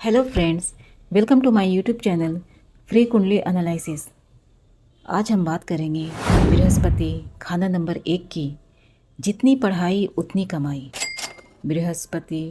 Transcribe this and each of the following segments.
Hello friends, welcome to my YouTube channel free kundli analysis. आज हम बात करेंगे बृहस्पति खाना नंबर 1 की। जितनी पढ़ाई उतनी कमाई। बृहस्पति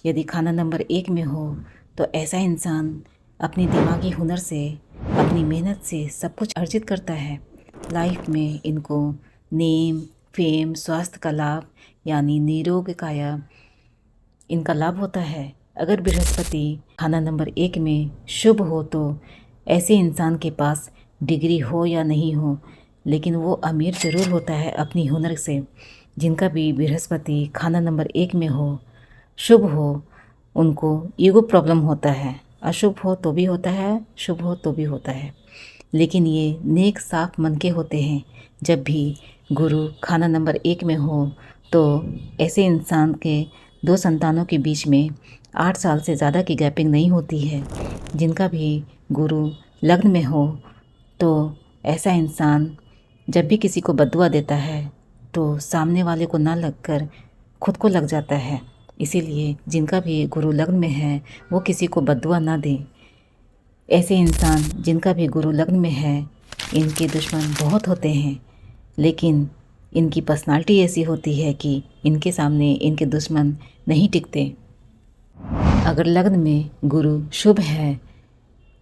यदि खाना नंबर 1 में हो तो ऐसा इंसान अपनी दिमागी हुनर से, अपनी मेहनत से सब कुछ अर्जित करता है। लाइफ में इनको नेम, फेम, स्वास्थ्य का लाभ यानी निरोग काया इनका लाभ होता है। अगर बृहस्पति खाना नंबर 1 में शुभ हो तो ऐसे इंसान के पास डिग्री हो या नहीं हो, लेकिन वो अमीर ज़रूर होता है अपनी हुनर से। जिनका भी बृहस्पति खाना नंबर 1 में हो, शुभ हो, उनको ईगो प्रॉब्लम होता है। अशुभ हो तो भी होता है, शुभ हो तो भी होता है, लेकिन ये नेक साफ मन के होते हैं। जब भी गुरु खाना नंबर 1 में हो तो ऐसे इंसान के 2 संतानों के बीच में 8 साल से ज़्यादा की गैपिंग नहीं होती है। जिनका भी गुरु लग्न में हो तो ऐसा इंसान जब भी किसी को बद्दुआ देता है तो सामने वाले को ना लगकर खुद को लग जाता है। इसीलिए जिनका भी गुरु लग्न में है वो किसी को बद्दुआ ना दे। ऐसे इंसान जिनका भी गुरु लग्न में है, इनके दुश्मन बहुत होते हैं, लेकिन इनकी पर्सनालिटी ऐसी होती है कि इनके सामने इनके दुश्मन नहीं टिकते। अगर लग्न में गुरु शुभ है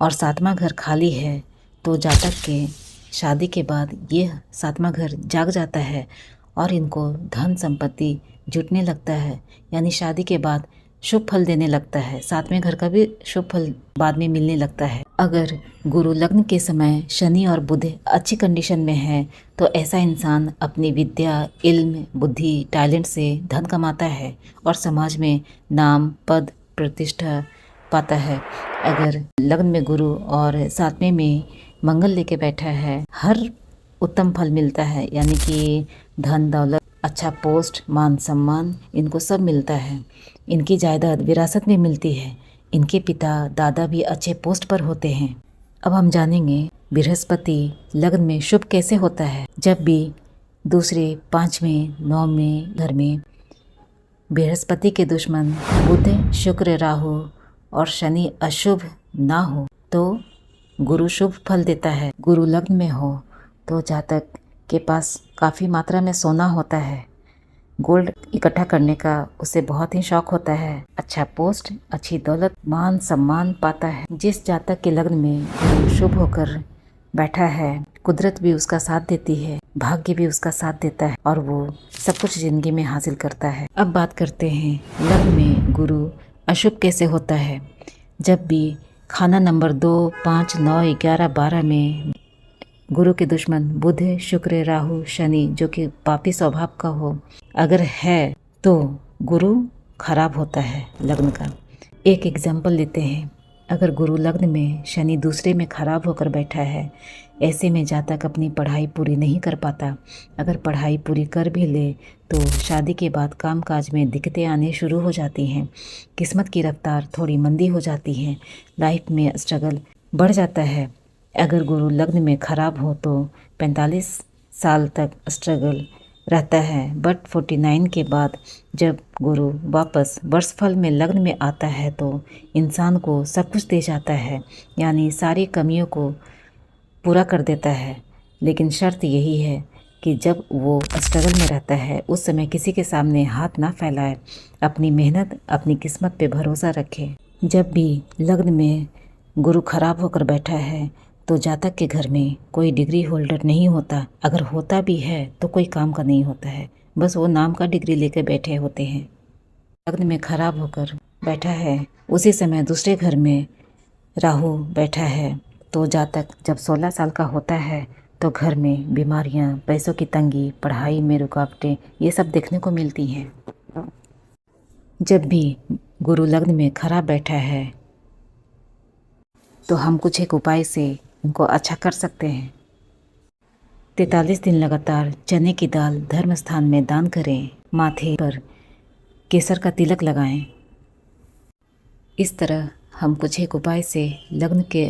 और 7वां घर खाली है तो जातक के शादी के बाद ये 7वां घर जाग जाता है और इनको धन संपत्ति जुटने लगता है, यानी शादी के बाद शुभ फल देने लगता है। 7वें घर का भी शुभ फल बाद में मिलने लगता है। अगर गुरु लग्न के समय शनि और बुध अच्छी कंडीशन में है तो ऐसा इंसान अपनी विद्या, इल्म, बुद्धि, टैलेंट से धन कमाता है और समाज में नाम, पद, प्रतिष्ठा पाता है। अगर लग्न में गुरु और 7वें में मंगल लेके बैठा है, हर उत्तम फल मिलता है, यानी कि धन दौलत, अच्छा पोस्ट, मान सम्मान, इनको सब मिलता है। इनकी जायदाद विरासत में मिलती है। इनके पिता दादा भी अच्छे पोस्ट पर होते हैं। अब हम जानेंगे बृहस्पति लग्न में शुभ कैसे होता है। जब भी दूसरे, 5वें, 9वें घर में बृहस्पति के दुश्मन बुध, शुक्र, राहु और शनि अशुभ ना हो तो गुरु शुभ फल देता है। गुरु लग्न में हो तो जातक के पास काफ़ी मात्रा में सोना होता है। गोल्ड इकट्ठा करने का उसे बहुत ही शौक होता है। अच्छा पोस्ट, अच्छी दौलत, मान सम्मान पाता है। जिस जातक के लग्न में गुरु शुभ होकर बैठा है, कुदरत भी उसका साथ देती है, भाग्य भी उसका साथ देता है और वो सब कुछ जिंदगी में हासिल करता है। अब बात करते हैं लग्न में गुरु अशुभ कैसे होता है। जब भी खाना नंबर 2, 5, 9, 11, 12 में गुरु के दुश्मन बुध, शुक्र, राहु, शनि जो कि पापी स्वभाव का हो अगर है तो गुरु खराब होता है लग्न का। एक एग्जाम्पल लेते हैं। अगर गुरु लग्न में शनि दूसरे में खराब होकर बैठा है, ऐसे में जातक अपनी पढ़ाई पूरी नहीं कर पाता। अगर पढ़ाई पूरी कर भी ले तो शादी के बाद कामकाज में दिक्कतें आने शुरू हो जाती हैं। किस्मत की रफ्तार थोड़ी मंदी हो जाती है। लाइफ में स्ट्रगल बढ़ जाता है। अगर गुरु लग्न में खराब हो तो 45 साल तक स्ट्रगल रहता है, बट 49 के बाद जब गुरु वापस वर्षफल में लग्न में आता है तो इंसान को सब कुछ दे जाता है, यानी सारी कमियों को पूरा कर देता है। लेकिन शर्त यही है कि जब वो स्ट्रगल में रहता है उस समय किसी के सामने हाथ ना फैलाए, अपनी मेहनत, अपनी किस्मत पे भरोसा रखे। जब भी लग्न में गुरु खराब होकर बैठा है तो जातक के घर में कोई डिग्री होल्डर नहीं होता। अगर होता भी है तो कोई काम का नहीं होता है, बस वो नाम का डिग्री लेकर बैठे होते हैं। लग्न में खराब होकर बैठा है, उसी समय दूसरे घर में राहु बैठा है तो जातक जब 16 साल का होता है तो घर में बीमारियां, पैसों की तंगी, पढ़ाई में रुकावटें, ये सब देखने को मिलती हैं। जब भी गुरु लग्न में खराब बैठा है तो हम कुछ एक उपाय से उनको अच्छा कर सकते हैं। 43 दिन लगातार चने की दाल धर्म स्थान में दान करें। माथे पर केसर का तिलक लगाएं। इस तरह हम कुछ एक उपाय से लग्न के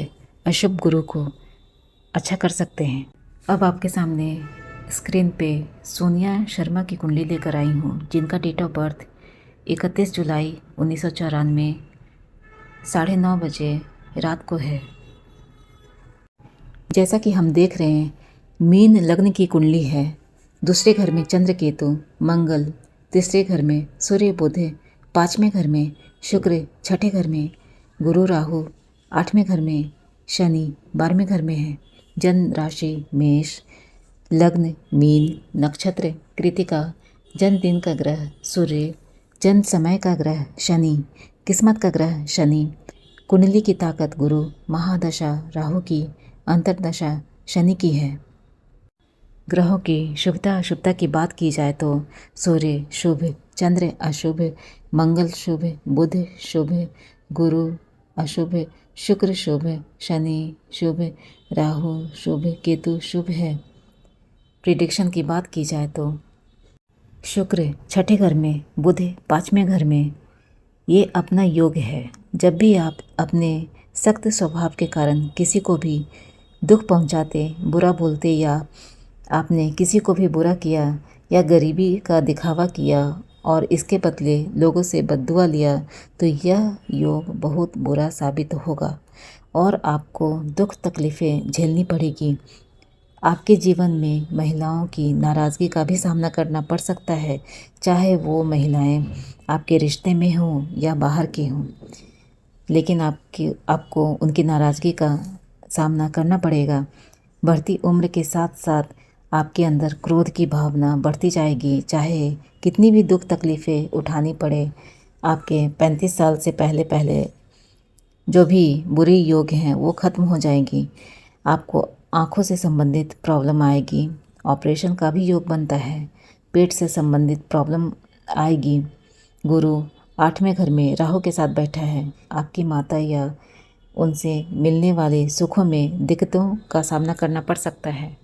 अशुभ गुरु को अच्छा कर सकते हैं। अब आपके सामने स्क्रीन पे सोनिया शर्मा की कुंडली लेकर आई हूँ, जिनका डेट ऑफ बर्थ 31 जुलाई 1994, 9:30 बजे रात को है। जैसा कि हम देख रहे हैं, मीन लग्न की कुंडली है। दूसरे घर में चंद्र केतु मंगल, तीसरे घर में सूर्य बुध, पाँचवें घर में शुक्र, छठे घर में गुरु राहु, आठवें घर में शनि, 12वें घर में है। जन्म राशि मेष, लग्न मीन, नक्षत्र कृतिका, जन्म दिन का ग्रह सूर्य, जन्म समय का ग्रह शनि, किस्मत का ग्रह शनि, कुंडली की ताकत गुरु, महादशा राहु की, अंतर्दशा शनि की है। ग्रहों की शुभता अशुभता की बात की जाए तो सूर्य शुभ, चंद्र अशुभ, मंगल शुभ, बुध शुभ, गुरु अशुभ, शुक्र शुभ, शनि शुभ, राहु शुभ, केतु शुभ है। प्रिडिक्शन की बात की जाए तो शुक्र छठे घर में, बुध पाँचवें घर में, ये अपना योग है। जब भी आप अपने सख्त स्वभाव के कारण किसी को भी दुख पहुंचाते, बुरा बोलते या आपने किसी को भी बुरा किया या गरीबी का दिखावा किया और इसके बदले लोगों से बद्दुआ लिया तो यह योग बहुत बुरा साबित होगा और आपको दुख तकलीफ़ें झेलनी पड़ेगी। आपके जीवन में महिलाओं की नाराज़गी का भी सामना करना पड़ सकता है, चाहे वो महिलाएं आपके रिश्ते में हों या बाहर की हों, लेकिन आपको उनकी नाराज़गी का सामना करना पड़ेगा। बढ़ती उम्र के साथ साथ आपके अंदर क्रोध की भावना बढ़ती जाएगी, चाहे कितनी भी दुख तकलीफ़ें उठानी पड़े। आपके 35 साल से पहले पहले जो भी बुरी योग हैं वो ख़त्म हो जाएंगी। आपको आँखों से संबंधित प्रॉब्लम आएगी, ऑपरेशन का भी योग बनता है, पेट से संबंधित प्रॉब्लम आएगी। गुरु 8वें घर में राहु के साथ बैठा है, आपकी माता या उनसे मिलने वाले सुखों में दिक्कतों का सामना करना पड़ सकता है।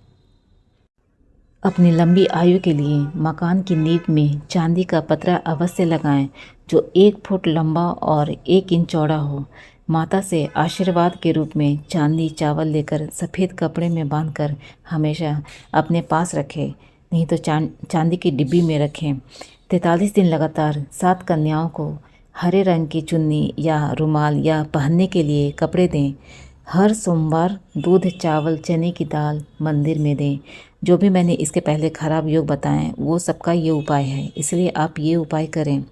अपनी लंबी आयु के लिए मकान की नींव में चांदी का पतरा अवश्य लगाएं जो 1 फुट लंबा और 1 इंच चौड़ा हो। माता से आशीर्वाद के रूप में चांदी चावल लेकर सफ़ेद कपड़े में बांधकर हमेशा अपने पास रखें, नहीं तो चांदी की डिब्बी में रखें। 43 दिन लगातार 7 कन्याओं को हरे रंग की चुन्नी या रुमाल या पहनने के लिए कपड़े दें। हर सोमवार दूध चावल चने की दाल मंदिर में दें। जो भी मैंने इसके पहले खराब योग बताएं वो सबका ये उपाय है, इसलिए आप ये उपाय करें।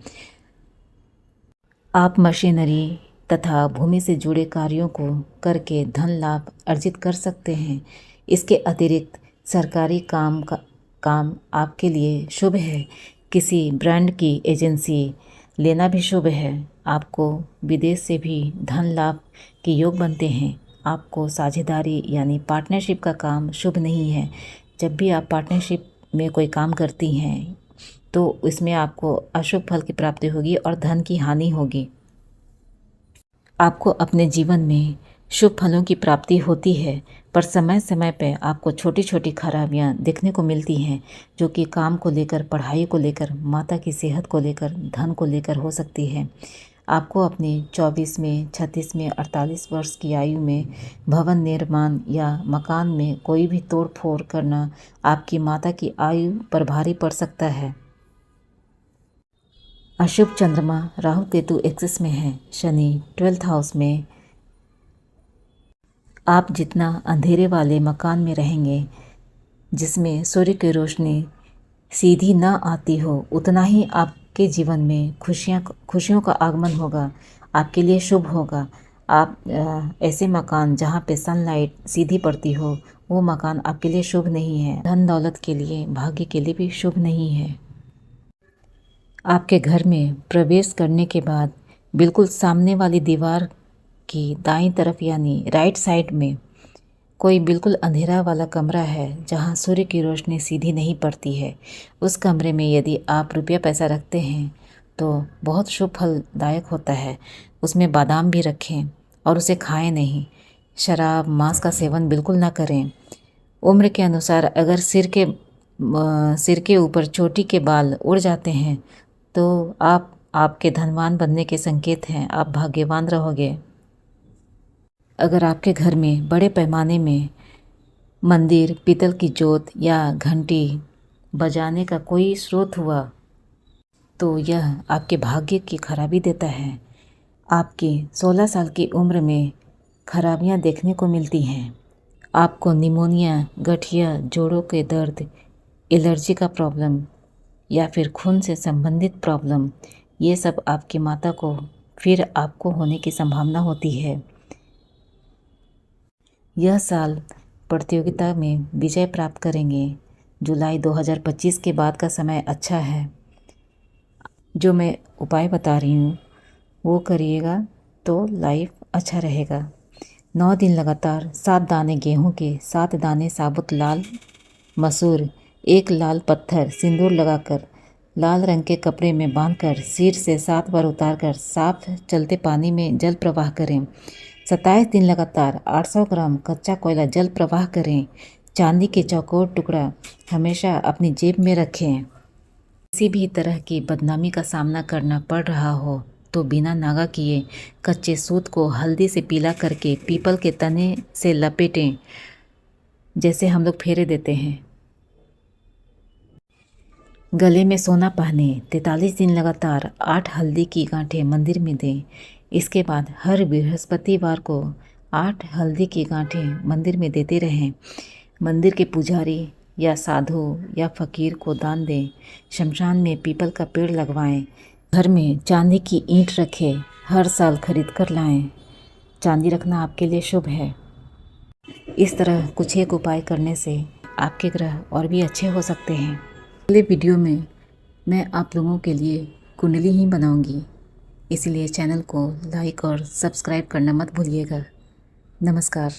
आप मशीनरी तथा भूमि से जुड़े कार्यों को करके धन लाभ अर्जित कर सकते हैं। इसके अतिरिक्त सरकारी काम आपके लिए शुभ है। किसी ब्रांड की एजेंसी लेना भी शुभ है। आपको विदेश से भी धन लाभ के योग बनते हैं। आपको साझेदारी यानी पार्टनरशिप का काम शुभ नहीं है। जब भी आप पार्टनरशिप में कोई काम करती हैं तो इसमें आपको अशुभ फल की प्राप्ति होगी और धन की हानि होगी। आपको अपने जीवन में शुभ फलों की प्राप्ति होती है, पर समय समय पर आपको छोटी छोटी खराबियां देखने को मिलती हैं, जो कि काम को लेकर, पढ़ाई को लेकर, माता की सेहत को लेकर, धन को लेकर हो सकती है। आपको अपने 24वें, 36वें, 48 वर्ष की आयु में भवन निर्माण या मकान में कोई भी तोड़ फोड़ करना आपकी माता की आयु पर भारी पड़ सकता है। अशुभ चंद्रमा राहु केतु एक्सिस में है, शनि 12th हाउस में। आप जितना अंधेरे वाले मकान में रहेंगे जिसमें सूर्य की रोशनी सीधी न आती हो, उतना ही आपके जीवन में खुशियों का आगमन होगा, आपके लिए शुभ होगा। आप ऐसे मकान जहाँ पे सनलाइट सीधी पड़ती हो वो मकान आपके लिए शुभ नहीं है। धन दौलत के लिए, भाग्य के लिए भी शुभ नहीं है। आपके घर में प्रवेश करने के बाद बिल्कुल सामने वाली दीवार की दाईं तरफ यानी राइट साइड में कोई बिल्कुल अंधेरा वाला कमरा है जहां सूर्य की रोशनी सीधी नहीं पड़ती है। उस कमरे में यदि आप रुपया पैसा रखते हैं तो बहुत शुभ फलदायक होता है। उसमें बादाम भी रखें और उसे खाएं नहीं। शराब मांस का सेवन बिल्कुल ना करें। उम्र के अनुसार अगर सिर के ऊपर चोटी के बाल उड़ जाते हैं तो आपके धनवान बनने के संकेत हैं, आप भाग्यवान रहोगे। अगर आपके घर में बड़े पैमाने में मंदिर, पीतल की जोत या घंटी बजाने का कोई स्रोत हुआ तो यह आपके भाग्य की खराबी देता है। आपकी 16 साल की उम्र में खराबियां देखने को मिलती हैं। आपको निमोनिया, गठिया, जोड़ों के दर्द, एलर्जी का प्रॉब्लम या फिर खून से संबंधित प्रॉब्लम, ये सब आपकी माता को फिर आपको होने की संभावना होती है। यह साल प्रतियोगिता में विजय प्राप्त करेंगे। जुलाई 2025 के बाद का समय अच्छा है। जो मैं उपाय बता रही हूँ वो करिएगा तो लाइफ अच्छा रहेगा। 9 दिन लगातार 7 दाने गेहूं के, 7 दाने साबुत लाल मसूर, 1 लाल पत्थर सिंदूर लगाकर लाल रंग के कपड़े में बांधकर सिर से 7 बार उतारकर साफ चलते पानी में जल प्रवाह करें। 27 दिन लगातार 800 ग्राम कच्चा कोयला जल प्रवाह करें। चांदी के चौकोर टुकड़ा हमेशा अपनी जेब में रखें। किसी भी तरह की बदनामी का सामना करना पड़ रहा हो तो बिना नागा किए कच्चे सूत को हल्दी से पीला करके पीपल के तने से लपेटें, जैसे हम लोग फेरे देते हैं। गले में सोना पहने 43 दिन लगातार 8 हल्दी की गांठें मंदिर में दें। इसके बाद हर बृहस्पतिवार को 8 हल्दी की गांठें मंदिर में देते रहें। मंदिर के पुजारी या साधु या फकीर को दान दें। शमशान में पीपल का पेड़ लगवाएं। घर में चांदी की ईंट रखें, हर साल खरीद कर लाएं। चांदी रखना आपके लिए शुभ है। इस तरह कुछ एक उपाय करने से आपके ग्रह और भी अच्छे हो सकते हैं। अगले वीडियो में मैं आप लोगों के लिए कुंडली ही बनाऊंगी, इसलिए चैनल को लाइक और सब्सक्राइब करना मत भूलिएगा। नमस्कार।